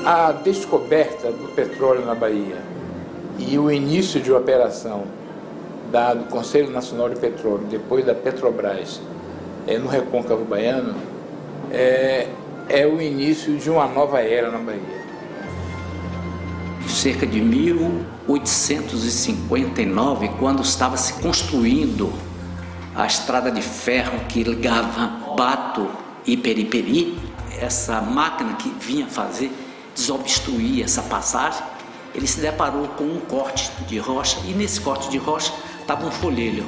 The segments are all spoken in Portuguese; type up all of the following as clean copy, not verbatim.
A descoberta do petróleo na Bahia e o início de operação do Conselho Nacional de Petróleo, depois da Petrobras, no Recôncavo Baiano, é o início de uma nova era na Bahia. Cerca de 1859, quando estava se construindo a estrada de ferro que ligava Bato e Periperi, essa máquina que vinha fazer desobstruir essa passagem, ele se deparou com um corte de rocha, e nesse corte de rocha estava um folhelho,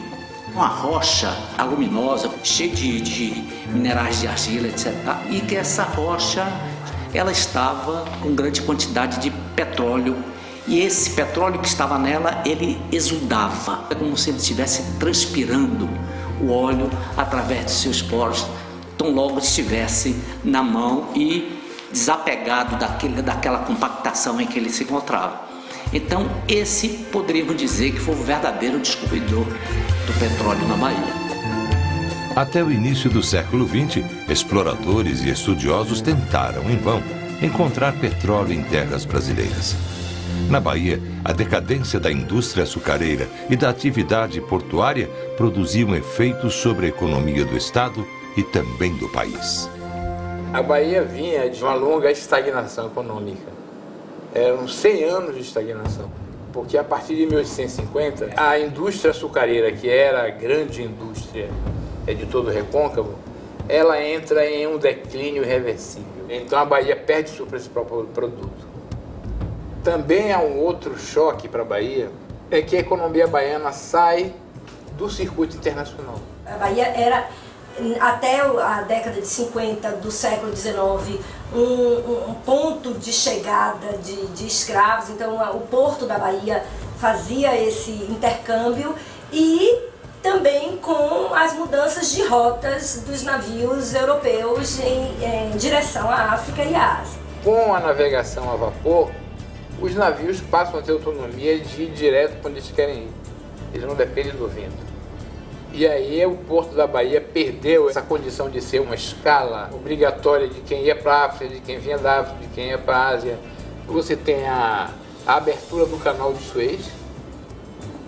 uma rocha aluminosa, cheia de minerais de argila, etc. E que essa rocha, ela estava com grande quantidade de petróleo, e esse petróleo que estava nela, ele exudava, é como se ele estivesse transpirando o óleo através de seus poros, tão logo estivesse na mão e desapegado daquela compactação em que ele se encontrava. Então, esse poderíamos dizer que foi o verdadeiro descobridor do petróleo na Bahia. Até o início do século XX, exploradores e estudiosos tentaram, em vão, encontrar petróleo em terras brasileiras. Na Bahia, a decadência da indústria açucareira e da atividade portuária produziam efeitos sobre a economia do Estado e também do país. A Bahia vinha de uma longa estagnação econômica. Eram 100 anos de estagnação, porque a partir de 1850, a indústria açucareira, que era a grande indústria de todo o Recôncavo, ela entra em um declínio irreversível. Então a Bahia perde seu principal produto. Também há um outro choque para a Bahia, é que a economia baiana sai do circuito internacional. A Bahia era, até a década de 50 do século XIX, um ponto de chegada de escravos. Então o porto da Bahia fazia esse intercâmbio, e também com as mudanças de rotas dos navios europeus em direção à África e à Ásia. Com a navegação a vapor, os navios passam a ter autonomia de ir direto para onde eles querem ir. Eles não dependem do vento. E aí o Porto da Bahia perdeu essa condição de ser uma escala obrigatória de quem ia para a África, de quem vinha da África, de quem ia para a Ásia. Você tem a abertura do canal de Suez.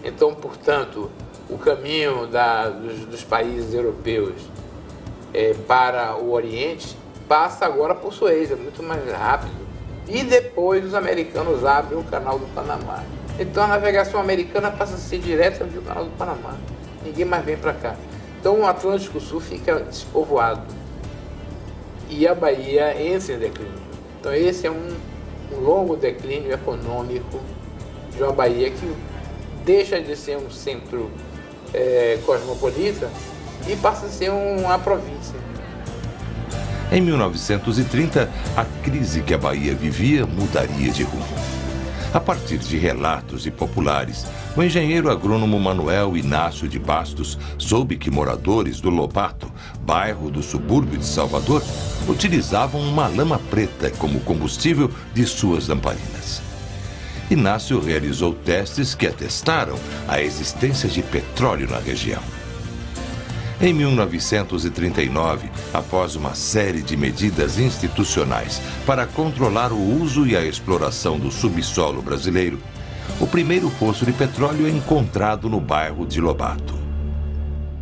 Então, portanto, o caminho dos países europeus para o Oriente passa agora por Suez, é muito mais rápido. E depois os americanos abrem o canal do Panamá. Então a navegação americana passa a ser direta do canal do Panamá. Ninguém mais vem para cá. Então o Atlântico Sul fica despovoado. E a Bahia entra em declínio. Então esse é um longo declínio econômico de uma Bahia que deixa de ser um centro cosmopolita e passa a ser uma província. Em 1930, a crise que a Bahia vivia mudaria de rumo. A partir de relatos e populares, o engenheiro agrônomo Manuel Inácio de Bastos soube que moradores do Lobato, bairro do subúrbio de Salvador, utilizavam uma lama preta como combustível de suas lamparinas. Inácio realizou testes que atestaram a existência de petróleo na região. Em 1939, após uma série de medidas institucionais para controlar o uso e a exploração do subsolo brasileiro, o primeiro poço de petróleo é encontrado no bairro de Lobato.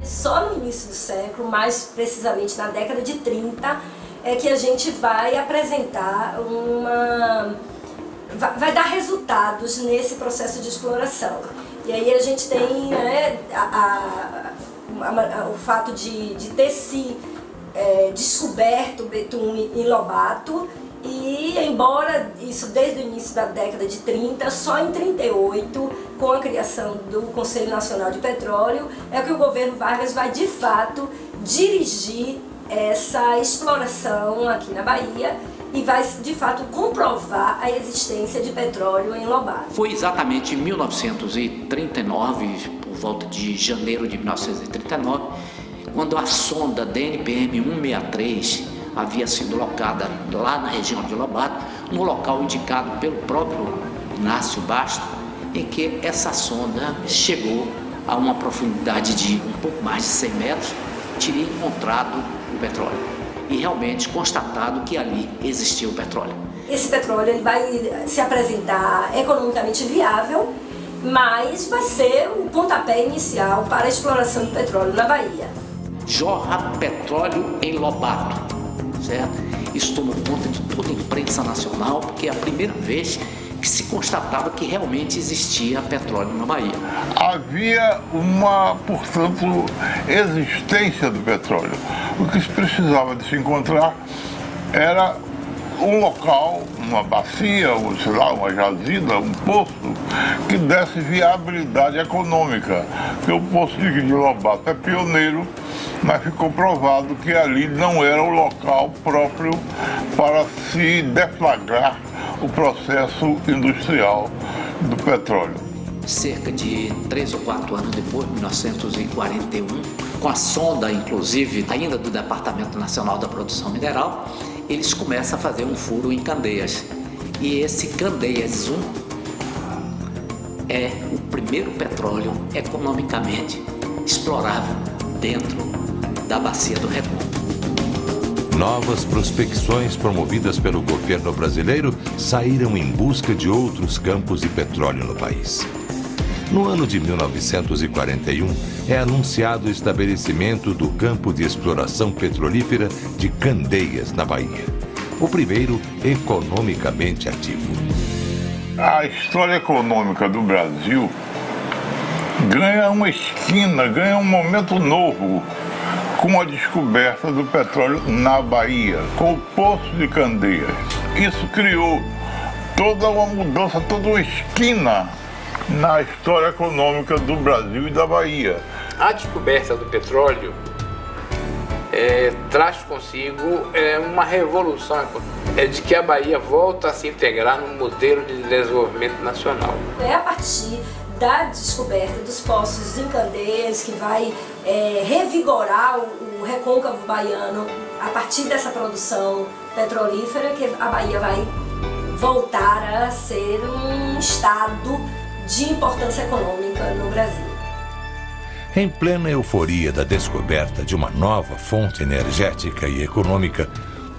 Só no início do século, mais precisamente na década de 30, é que a gente vai apresentar vai dar resultados nesse processo de exploração. E aí a gente tem o fato de ter se descoberto o betume em Lobato, e embora isso desde o início da década de 30, só em 38, com a criação do Conselho Nacional de Petróleo, é que o governo Vargas vai de fato dirigir essa exploração aqui na Bahia e vai de fato comprovar a existência de petróleo em Lobato. Foi exatamente em 1939, por volta de janeiro de 1939, quando a sonda DNPM 163 havia sido locada lá na região de Lobato, no local indicado pelo próprio Inácio Bastos, em que essa sonda chegou a uma profundidade de um pouco mais de 100 metros, teria encontrado o petróleo e realmente constatado que ali existia o petróleo. Esse petróleo ele vai se apresentar economicamente viável, mas vai ser o pontapé inicial para a exploração do petróleo na Bahia. Jorra petróleo em Lobato, certo? Isso tomou conta de toda a imprensa nacional, porque é a primeira vez que se constatava que realmente existia petróleo na Bahia. Havia uma, portanto, existência do petróleo. O que se precisava de se encontrar era um local, uma bacia, ou sei lá, uma jazida, um poço, que desse viabilidade econômica. Porque o poço de Lobato é pioneiro, mas ficou provado que ali não era o local próprio para se deflagrar o processo industrial do petróleo. Cerca de 3 ou 4 anos depois, 1941, com a sonda, inclusive, ainda do Departamento Nacional da Produção Mineral, eles começam a fazer um furo em Candeias. E esse Candeias 1 é o primeiro petróleo economicamente explorável dentro da bacia do Recôncavo. Novas prospecções promovidas pelo governo brasileiro saíram em busca de outros campos de petróleo no país. No ano de 1941, é anunciado o estabelecimento do campo de exploração petrolífera de Candeias, na Bahia, o primeiro economicamente ativo. A história econômica do Brasil ganha uma esquina, ganha um momento novo com a descoberta do petróleo na Bahia, com o Poço de Candeias. Isso criou toda uma mudança, toda uma esquina na história econômica do Brasil e da Bahia. A descoberta do petróleo traz consigo uma revolução de que a Bahia volta a se integrar no modelo de desenvolvimento nacional. É a partir da descoberta dos poços em Candeias que vai revigorar o recôncavo baiano. A partir dessa produção petrolífera que a Bahia vai voltar a ser um estado de importância econômica no Brasil. Em plena euforia da descoberta de uma nova fonte energética e econômica,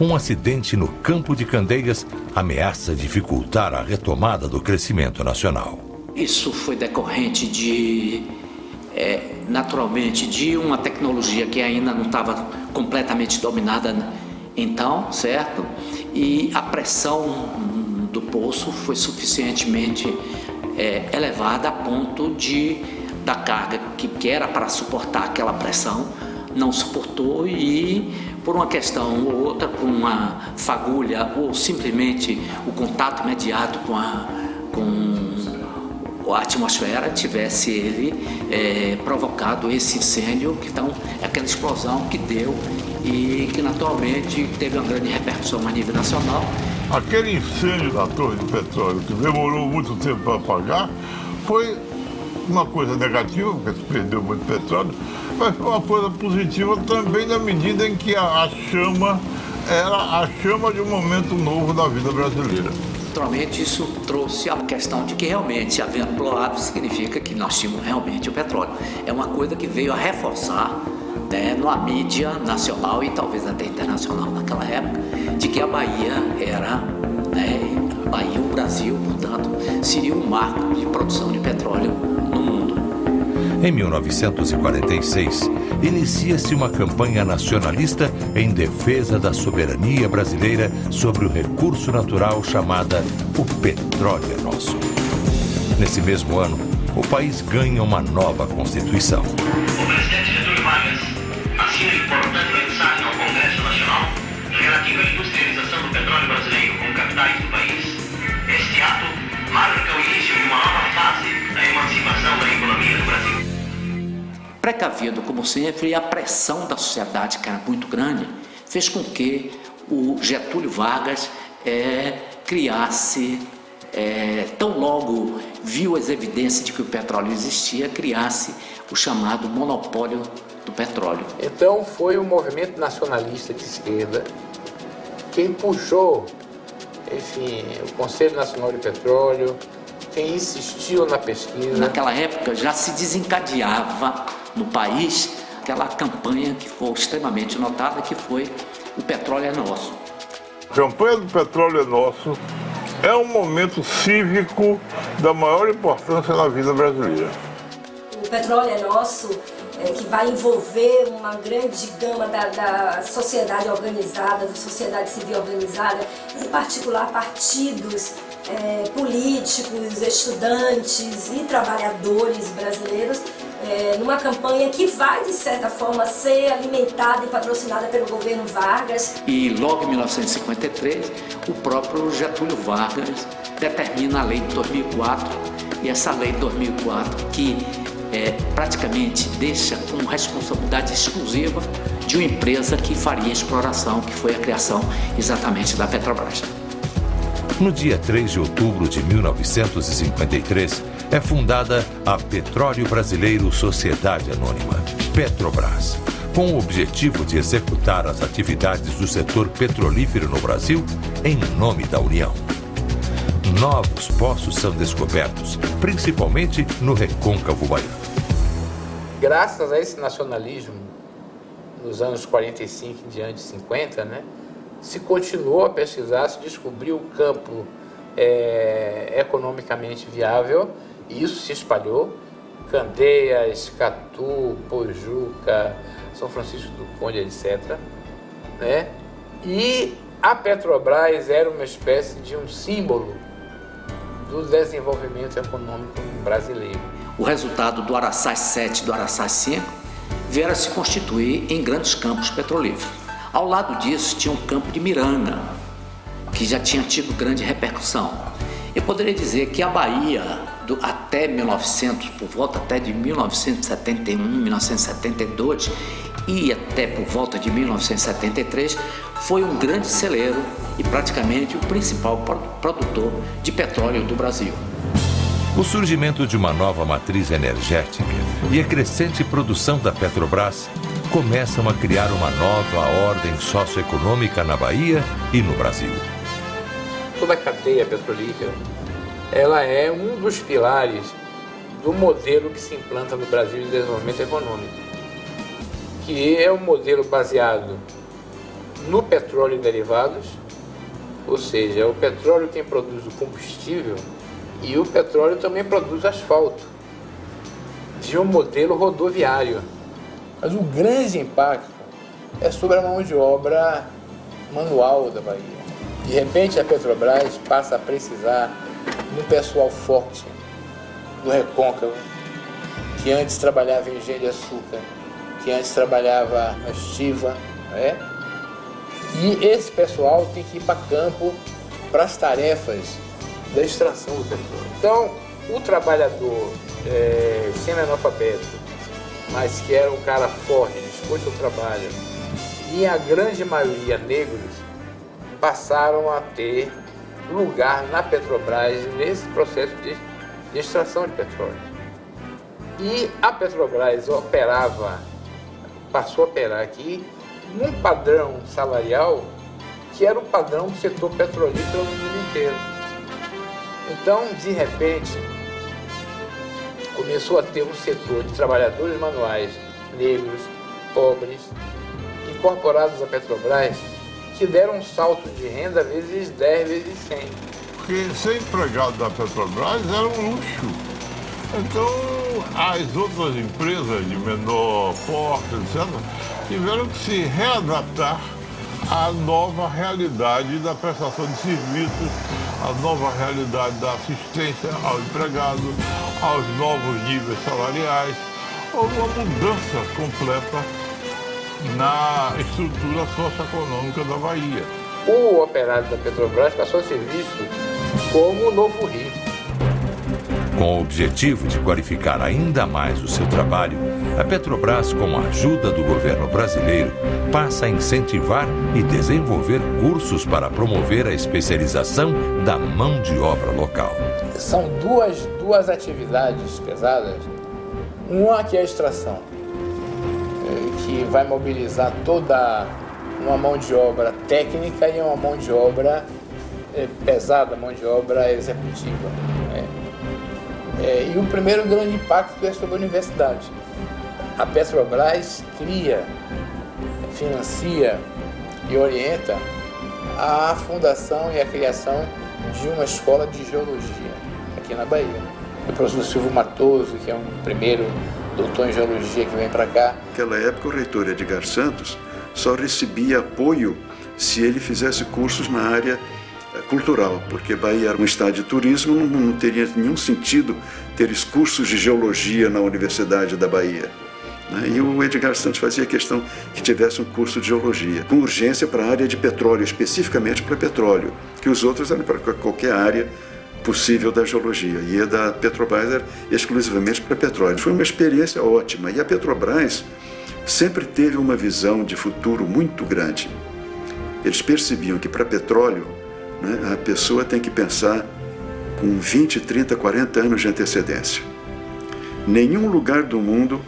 um acidente no campo de Candeias ameaça dificultar a retomada do crescimento nacional. Isso foi decorrente naturalmente, de uma tecnologia que ainda não estava completamente dominada então, certo? E a pressão do poço foi suficientemente elevada a ponto da carga que era para suportar aquela pressão, não suportou e, por uma questão ou outra, por uma fagulha ou simplesmente o contato imediato com a atmosfera, tivesse ele provocado esse incêndio, então aquela explosão que deu e que naturalmente teve uma grande repercussão a nível nacional. Aquele incêndio da torre de petróleo, que demorou muito tempo para apagar, foi uma coisa negativa, porque se perdeu muito petróleo, mas foi uma coisa positiva também na medida em que a chama era a chama de um momento novo da vida brasileira. Naturalmente, isso trouxe a questão de que realmente, havendo explorado, significa que nós tínhamos realmente o petróleo. É uma coisa que veio a reforçar na mídia nacional e talvez até internacional naquela época, de que a Bahia era, a Bahia, o Brasil, portanto, seria um marco de produção de petróleo no mundo. Em 1946, inicia-se uma campanha nacionalista em defesa da soberania brasileira sobre o recurso natural chamada O Petróleo é Nosso. Nesse mesmo ano, o país ganha uma nova Constituição. O presidente Getúlio Vargas assina um importante mensagem ao Congresso Nacional relativa à industrialização do petróleo brasileiro com capitais do país. Este ato marca o início de uma nova fase da emancipação da economia do Brasil. Precavido, como sempre, a pressão da sociedade, que era muito grande, fez com que o Getúlio Vargas criasse, tão logo viu as evidências de que o petróleo existia, criasse o chamado monopólio do petróleo. Então foi o movimento nacionalista de esquerda quem puxou, enfim, o Conselho Nacional de Petróleo, quem insistiu na pesquisa. Naquela época já se desencadeava no país aquela campanha que foi extremamente notada, que foi o petróleo é nosso. A campanha do petróleo é nosso é um momento cívico da maior importância na vida brasileira. O petróleo é nosso, que vai envolver uma grande gama da sociedade organizada, da sociedade civil organizada, em particular partidos políticos, estudantes e trabalhadores brasileiros, numa campanha que vai, de certa forma, ser alimentada e patrocinada pelo governo Vargas. E logo em 1953, o próprio Getúlio Vargas determina a lei de 2004, e essa lei de 2004 que praticamente deixa como responsabilidade exclusiva de uma empresa que faria exploração, que foi a criação exatamente da Petrobras. No dia 3 de outubro de 1953, é fundada a Petróleo Brasileiro Sociedade Anônima, Petrobras, com o objetivo de executar as atividades do setor petrolífero no Brasil em nome da União. Novos poços são descobertos, principalmente no recôncavo baiano. Graças a esse nacionalismo, nos anos 45 em diante, 50, se continuou a pesquisar, se descobriu o campo economicamente viável, e isso se espalhou. Candeias, Catu, Pojuca, São Francisco do Conde, etc. E a Petrobras era uma espécie de um símbolo do desenvolvimento econômico brasileiro. O resultado do Araçás 7 e do Araçás 5 vieram a se constituir em grandes campos petrolíferos. Ao lado disso tinha um campo de Miranga, que já tinha tido grande repercussão. Eu poderia dizer que a Bahia, até 1900, por volta até de 1971, 1972 e até por volta de 1973, foi um grande celeiro e praticamente o principal produtor de petróleo do Brasil. O surgimento de uma nova matriz energética e a crescente produção da Petrobras começam a criar uma nova ordem socioeconômica na Bahia e no Brasil. Toda a cadeia petrolífera, ela é um dos pilares do modelo que se implanta no Brasil de desenvolvimento econômico, que é um modelo baseado no petróleo e derivados, ou seja, é o petróleo quem produz o combustível e o petróleo também produz asfalto, de um modelo rodoviário. Mas o grande impacto é sobre a mão de obra manual da Bahia. De repente a Petrobras passa a precisar de um pessoal forte do recôncavo, que antes trabalhava em engenho de açúcar, que antes trabalhava na estiva, E esse pessoal tem que ir para campo para as tarefas da extração do petróleo. Então, o trabalhador semi-analfabeto, mas que era um cara forte, disposto ao trabalho, e a grande maioria negros, passaram a ter lugar na Petrobras nesse processo de extração de petróleo. E a Petrobras passou a operar aqui num padrão salarial que era o padrão do setor petrolífero no mundo inteiro. Então, de repente, começou a ter um setor de trabalhadores manuais, negros, pobres, incorporados à Petrobras, que deram um salto de renda vezes 10, vezes 100. Porque ser empregado da Petrobras era um luxo. Então, as outras empresas de menor porte, etc., tiveram que se readaptar à nova realidade da prestação de serviços, à nova realidade da assistência ao empregado, aos novos níveis salariais. Houve uma mudança completa na estrutura socioeconômica da Bahia. O operário da Petrobras passou a ser visto como o novo Rio. Com o objetivo de qualificar ainda mais o seu trabalho, a Petrobras, com a ajuda do governo brasileiro, passa a incentivar e desenvolver cursos para promover a especialização da mão de obra local. São duas atividades pesadas. Uma que é a extração, que vai mobilizar toda uma mão de obra técnica e uma mão de obra pesada, mão de obra executiva. E o primeiro grande impacto é sobre a universidade. A Petrobras cria, financia e orienta a fundação e a criação de uma escola de geologia aqui na Bahia. O professor Silvio Matoso, que é um primeiro doutor em geologia que vem para cá. Naquela época, o reitor Edgar Santos só recebia apoio se ele fizesse cursos na área cultural, porque Bahia era um estado de turismo, não teria nenhum sentido ter cursos de geologia na Universidade da Bahia. E o Edgar Santos fazia questão que tivesse um curso de geologia, com urgência para a área de petróleo, especificamente para petróleo, que os outros eram para qualquer área possível da geologia, e a da Petrobras era exclusivamente para petróleo. Foi uma experiência ótima, e a Petrobras sempre teve uma visão de futuro muito grande. Eles percebiam que para petróleo, né, a pessoa tem que pensar com 20, 30, 40 anos de antecedência. Nenhum lugar do mundo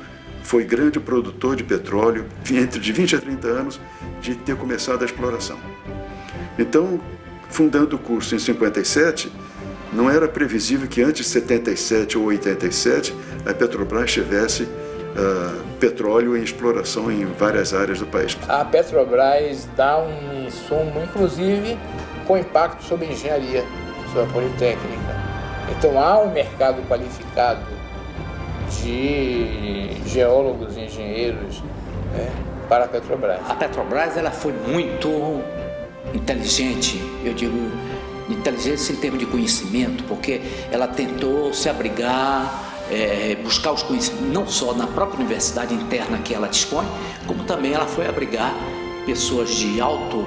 foi grande produtor de petróleo entre de 20 a 30 anos de ter começado a exploração. Então, fundando o curso em 57, não era previsível que antes de 77 ou 87 a Petrobras tivesse petróleo em exploração em várias áreas do país. A Petrobras dá um insumo, inclusive, com impacto sobre a engenharia, sobre a politécnica. Então há um mercado qualificado de geólogos e engenheiros, né, para a Petrobras. A Petrobras ela foi muito inteligente, eu digo inteligência em termos de conhecimento, porque ela tentou se abrigar, buscar os conhecimentos, não só na própria universidade interna que ela dispõe, como também ela foi abrigar pessoas de alto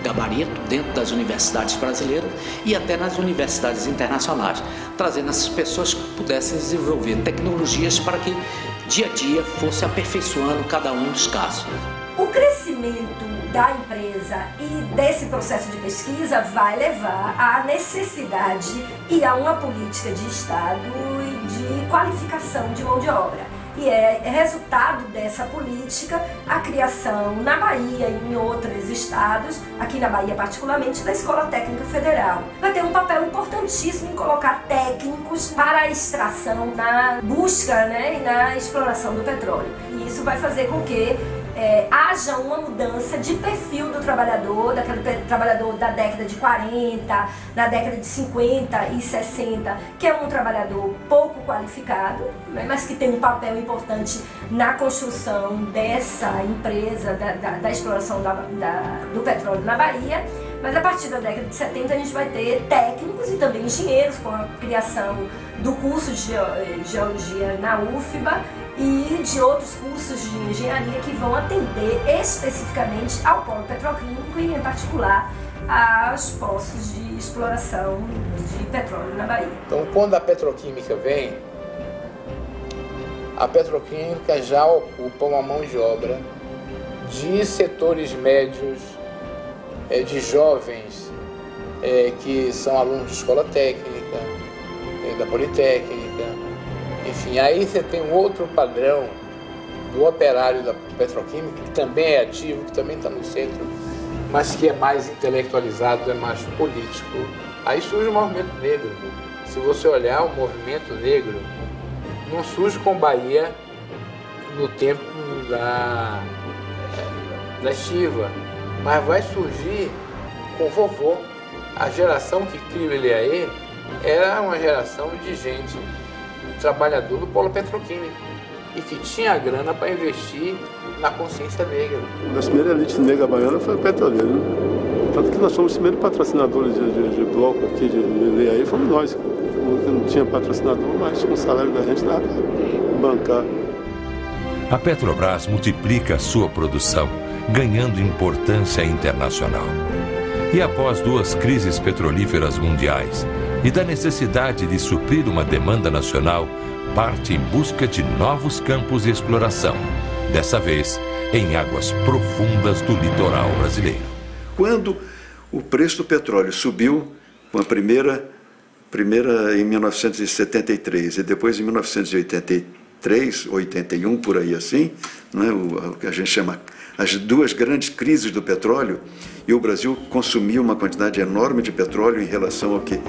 gabarito dentro das universidades brasileiras e até nas universidades internacionais, trazendo essas pessoas que pudessem desenvolver tecnologias para que dia a dia fosse aperfeiçoando cada um dos casos. O crescimento da empresa e desse processo de pesquisa vai levar à necessidade e a uma política de Estado e de qualificação de mão de obra. E é resultado dessa política a criação na Bahia e em outros estados, aqui na Bahia particularmente, da Escola Técnica Federal. Vai ter um papel importantíssimo em colocar técnicos para a extração, na busca, né, e na exploração do petróleo. E isso vai fazer com que haja uma mudança de perfil do trabalhador, daquele trabalhador da década de 40, na década de 50 e 60, que é um trabalhador pouco qualificado, né, mas que tem um papel importante na construção dessa empresa, da exploração do petróleo na Bahia. Mas a partir da década de 70 a gente vai ter técnicos e também engenheiros, com a criação do curso de geologia na UFBA e de outros cursos de engenharia que vão atender especificamente ao polo petroquímico e, em particular, aos poços de exploração de petróleo na Bahia. Então, quando a petroquímica vem, a petroquímica já ocupa uma mão de obra de setores médios, de jovens que são alunos de escola técnica, da politécnica. Enfim, aí você tem um outro padrão do operário da petroquímica, que também é ativo, que também está no centro, mas que é mais intelectualizado, é mais político. Aí surge o movimento negro. Se você olhar o movimento negro, não surge com Bahia no tempo da estiva, mas vai surgir com o vovô. A geração que criou ele aí era uma geração de gente, trabalhador do polo petroquímico, e que tinha grana para investir na consciência negra. A primeira elite negra baiana foi o petroleiro, né? Tanto que nós somos os primeiros patrocinadores de bloco aqui, de lei aí, fomos nós. Não tinha patrocinador, mas com o salário da gente dava para bancar. A Petrobras multiplica a sua produção, ganhando importância internacional. E após 2 crises petrolíferas mundiais e da necessidade de suprir uma demanda nacional, parte em busca de novos campos de exploração, dessa vez em águas profundas do litoral brasileiro. Quando o preço do petróleo subiu, com a primeira em 1973 e depois em 1983, 81, por aí assim, né, o que a gente chama as 2 grandes crises do petróleo, e o Brasil consumiu uma quantidade enorme de petróleo em relação ao que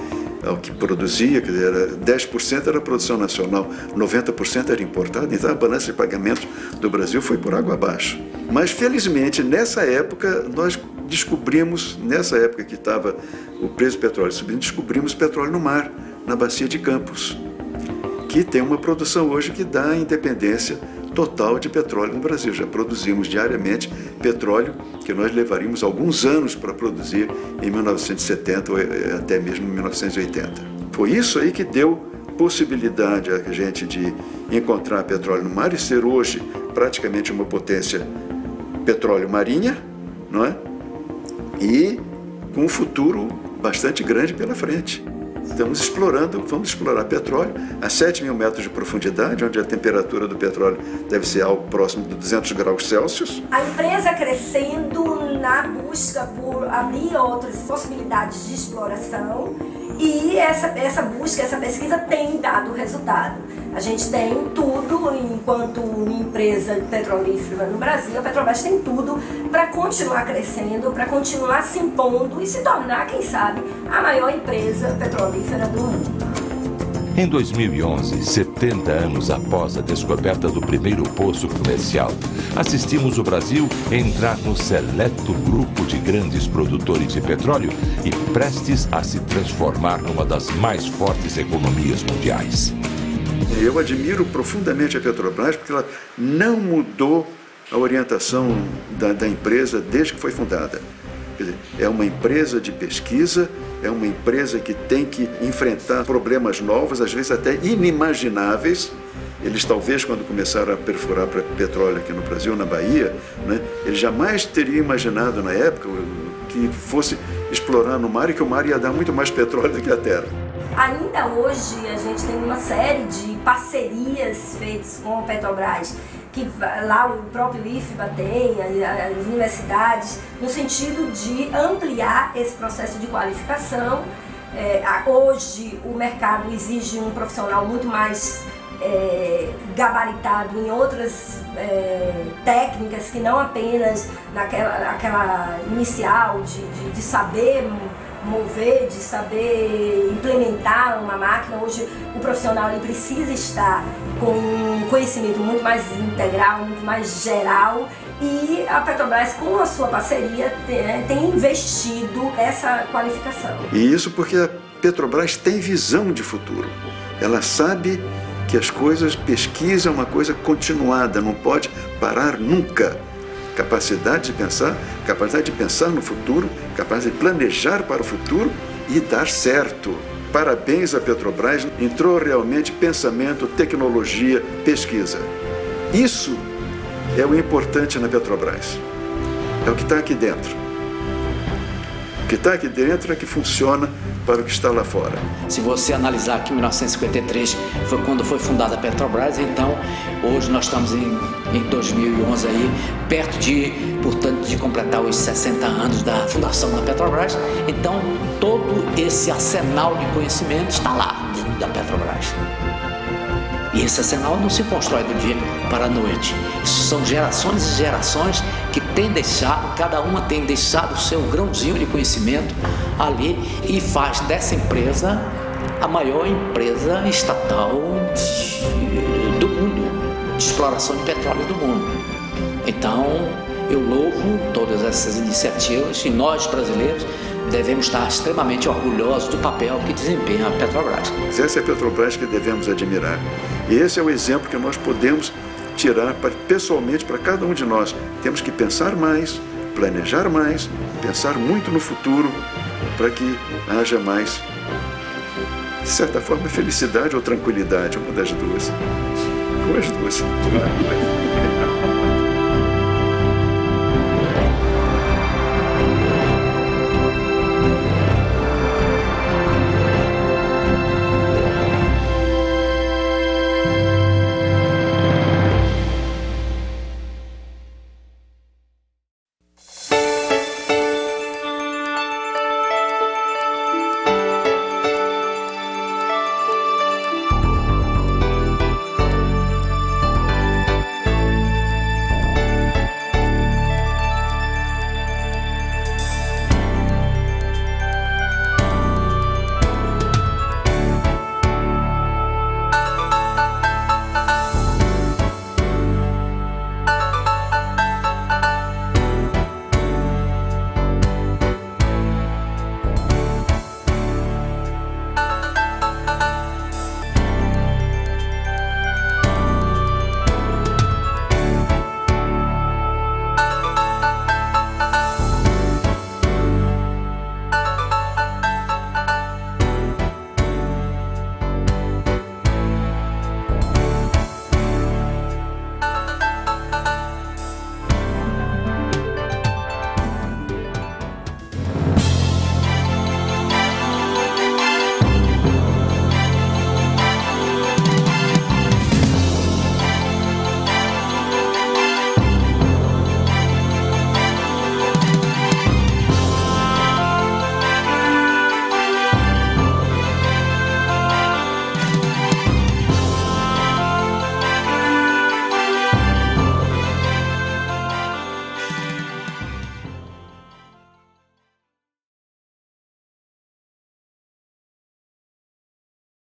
ao que produzia, quer dizer, 10% era produção nacional, 90% era importado, então a balança de pagamentos do Brasil foi por água abaixo. Mas, felizmente, nessa época, nós descobrimos, nessa época que estava o preço do petróleo subindo, descobrimos petróleo no mar, na bacia de Campos, que tem uma produção hoje que dá independência total de petróleo no Brasil. Já produzimos diariamente petróleo que nós levaríamos alguns anos para produzir em 1970 ou até mesmo em 1980. Foi isso aí que deu possibilidade a gente de encontrar petróleo no mar e ser hoje praticamente uma potência petróleo marinha, não é? E com um futuro bastante grande pela frente. Estamos explorando, vamos explorar petróleo a 7.000 metros de profundidade, onde a temperatura do petróleo deve ser algo próximo de 200 graus Celsius. A empresa crescendo na busca por abrir outras possibilidades de exploração e essa busca, essa pesquisa tem dado resultado. A gente tem tudo, enquanto empresa petrolífera no Brasil, a Petrobras tem tudo para continuar crescendo, para continuar se impondo e se tornar, quem sabe, a maior empresa petrolífera do mundo. Em 2011, 70 anos após a descoberta do primeiro poço comercial, assistimos o Brasil entrar no seleto grupo de grandes produtores de petróleo e prestes a se transformar numa das mais fortes economias mundiais. Eu admiro profundamente a Petrobras porque ela não mudou a orientação da empresa desde que foi fundada. Quer dizer, é uma empresa de pesquisa, é uma empresa que tem que enfrentar problemas novos, às vezes até inimagináveis. Eles talvez, quando começaram a perfurar petróleo aqui no Brasil, na Bahia, né, eles jamais teriam imaginado na época que fosse explorar no mar e que o mar ia dar muito mais petróleo do que a terra. Ainda hoje a gente tem uma série de parcerias feitas com a Petrobras, que lá o próprio IFBA tem, as universidades, no sentido de ampliar esse processo de qualificação. Hoje o mercado exige um profissional muito mais gabaritado em outras técnicas que não apenas naquela inicial de saber mover, de saber implementar uma máquina. Hoje o profissional ele precisa estar com um conhecimento muito mais integral, muito mais geral, e a Petrobras, com a sua parceria, tem investido essa qualificação. E isso porque a Petrobras tem visão de futuro. Ela sabe que as coisas, pesquisa é uma coisa continuada, não pode parar nunca. Capacidade de pensar no futuro, capacidade de planejar para o futuro e dar certo. Parabéns à Petrobras, entrou realmente pensamento, tecnologia, pesquisa. Isso é o importante na Petrobras. É o que está aqui dentro. O que está aqui dentro é que funciona para o que está lá fora. Se você analisar que em 1953 foi quando foi fundada a Petrobras, então hoje nós estamos em 2011 aí, perto portanto, de completar os 60 anos da fundação da Petrobras. Então todo esse arsenal de conhecimento está lá dentro da Petrobras. E esse arsenal não se constrói do dia para a noite. Isso são gerações e gerações que cada uma tem deixado o seu grãozinho de conhecimento ali e faz dessa empresa a maior empresa estatal do mundo, de exploração de petróleo do mundo. Então, eu louvo todas essas iniciativas e nós, brasileiros, devemos estar extremamente orgulhosos do papel que desempenha a Petrobras. Essa é a Petrobras que devemos admirar. E esse é o exemplo que nós podemos tirar pessoalmente para cada um de nós. Temos que pensar mais, planejar mais, pensar muito no futuro para que haja mais, de certa forma, felicidade ou tranquilidade, uma das duas. Ou as duas.